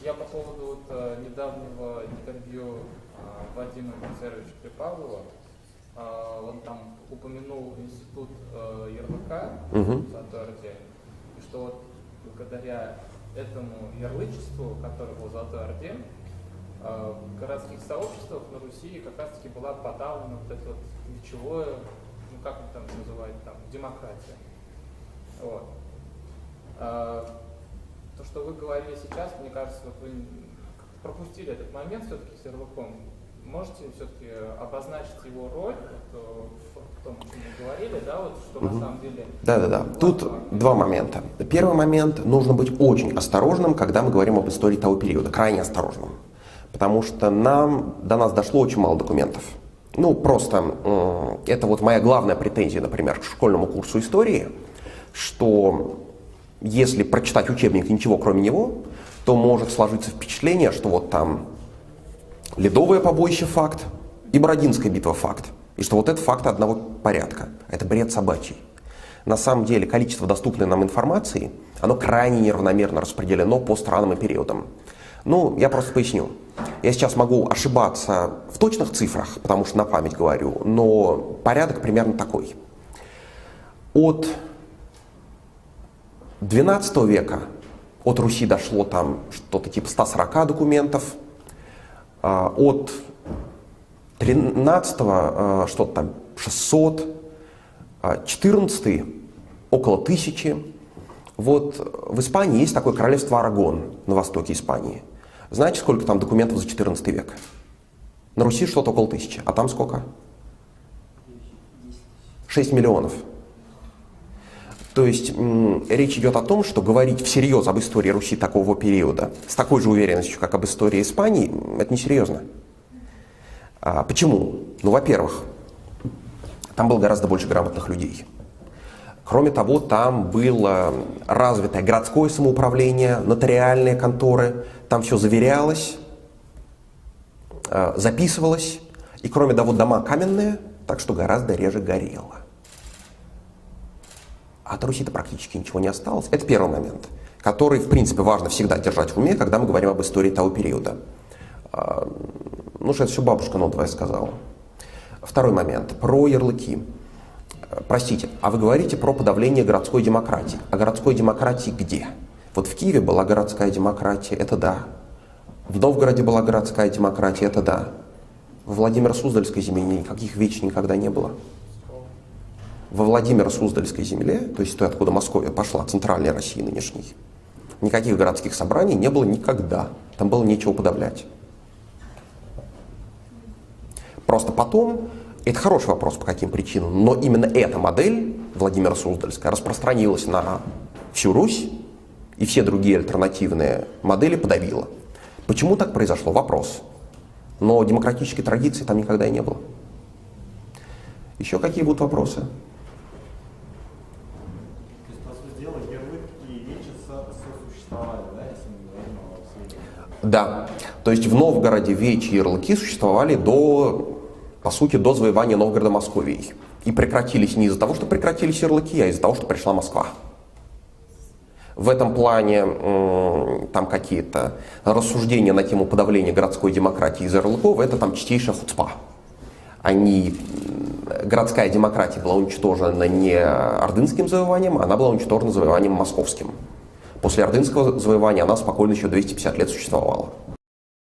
Я по поводу недавнего интервью Вадима Мицеровича Припавлова, он там упомянул институт ярлыка «Золотой Орде», и что вот благодаря этому ярлычеству, который был «Золотой Орде», в городских сообществах на Руси как раз-таки была подавлена вот это вот ключевое, ну как он там называет, там, демократия. Вот. То, что вы говорили сейчас, мне кажется, вот вы пропустили этот момент все-таки с ярлыком. Можете все-таки обозначить его роль в том, о чем вы говорили, да, вот, что на самом деле... Да. Тут два момента. Первый момент, нужно быть очень осторожным, когда мы говорим об истории того периода, крайне осторожным. Потому что до нас дошло очень мало документов. Ну, просто, это вот моя главная претензия, например, к школьному курсу истории, что если прочитать учебник и ничего кроме него, то может сложиться впечатление, что вот там Ледовое побоище факт и Бородинская битва факт. И что вот это факты одного порядка. Это бред собачий. На самом деле количество доступной нам информации, оно крайне неравномерно распределено по странам и периодам. Ну, я просто поясню. Я сейчас могу ошибаться в точных цифрах, потому что на память говорю, но порядок примерно такой. От XII века от Руси дошло там что-то типа 140 документов, от XIII что-то там 600, XIV около 1000. Вот в Испании есть такое королевство Арагон на востоке Испании. Знаете, сколько там документов за XIV век? На Руси что-то около 1000, а там сколько? 6 миллионов. То есть речь идет о том, что говорить всерьез об истории Руси такого периода с такой же уверенностью, как об истории Испании, это несерьезно. Почему? Ну, во-первых, там было гораздо больше грамотных людей. Кроме того, там было развитое городское самоуправление, нотариальные конторы, там все заверялось, записывалось, и кроме того, дома каменные, так что гораздо реже горело. А от Руси-то практически ничего не осталось. Это первый момент, который, в принципе, важно всегда держать в уме, когда мы говорим об истории того периода. Ну, что это все бабушка нотовая сказала. Второй момент, про ярлыки. Простите, а вы говорите про подавление городской демократии. А городской демократии где? Вот в Киеве была городская демократия, это да. В Новгороде была городская демократия, это да. В Владимиро-Суздальской земле никаких веч никогда не было. Во Владимиро-Суздальской земле, то есть той, откуда Московия пошла, центральной России нынешней, никаких городских собраний не было никогда. Там было нечего подавлять. Просто потом, это хороший вопрос, по каким причинам, но именно эта модель, Владимиро-Суздальская, распространилась на всю Русь, и все другие альтернативные модели подавила. Почему так произошло? Вопрос. Но демократической традиции там никогда и не было. Еще какие будут вопросы? Да, то есть в Новгороде вечи и ярлыки существовали по сути, до завоевания Новгорода Московией. И прекратились не из-за того, что прекратились ярлыки, а из-за того, что пришла Москва. В этом плане там какие-то рассуждения на тему подавления городской демократии из ярлыков, это там чистейшая хуцпа. Городская демократия была уничтожена не ордынским завоеванием, она была уничтожена завоеванием московским. После ордынского завоевания она спокойно еще 250 лет существовала.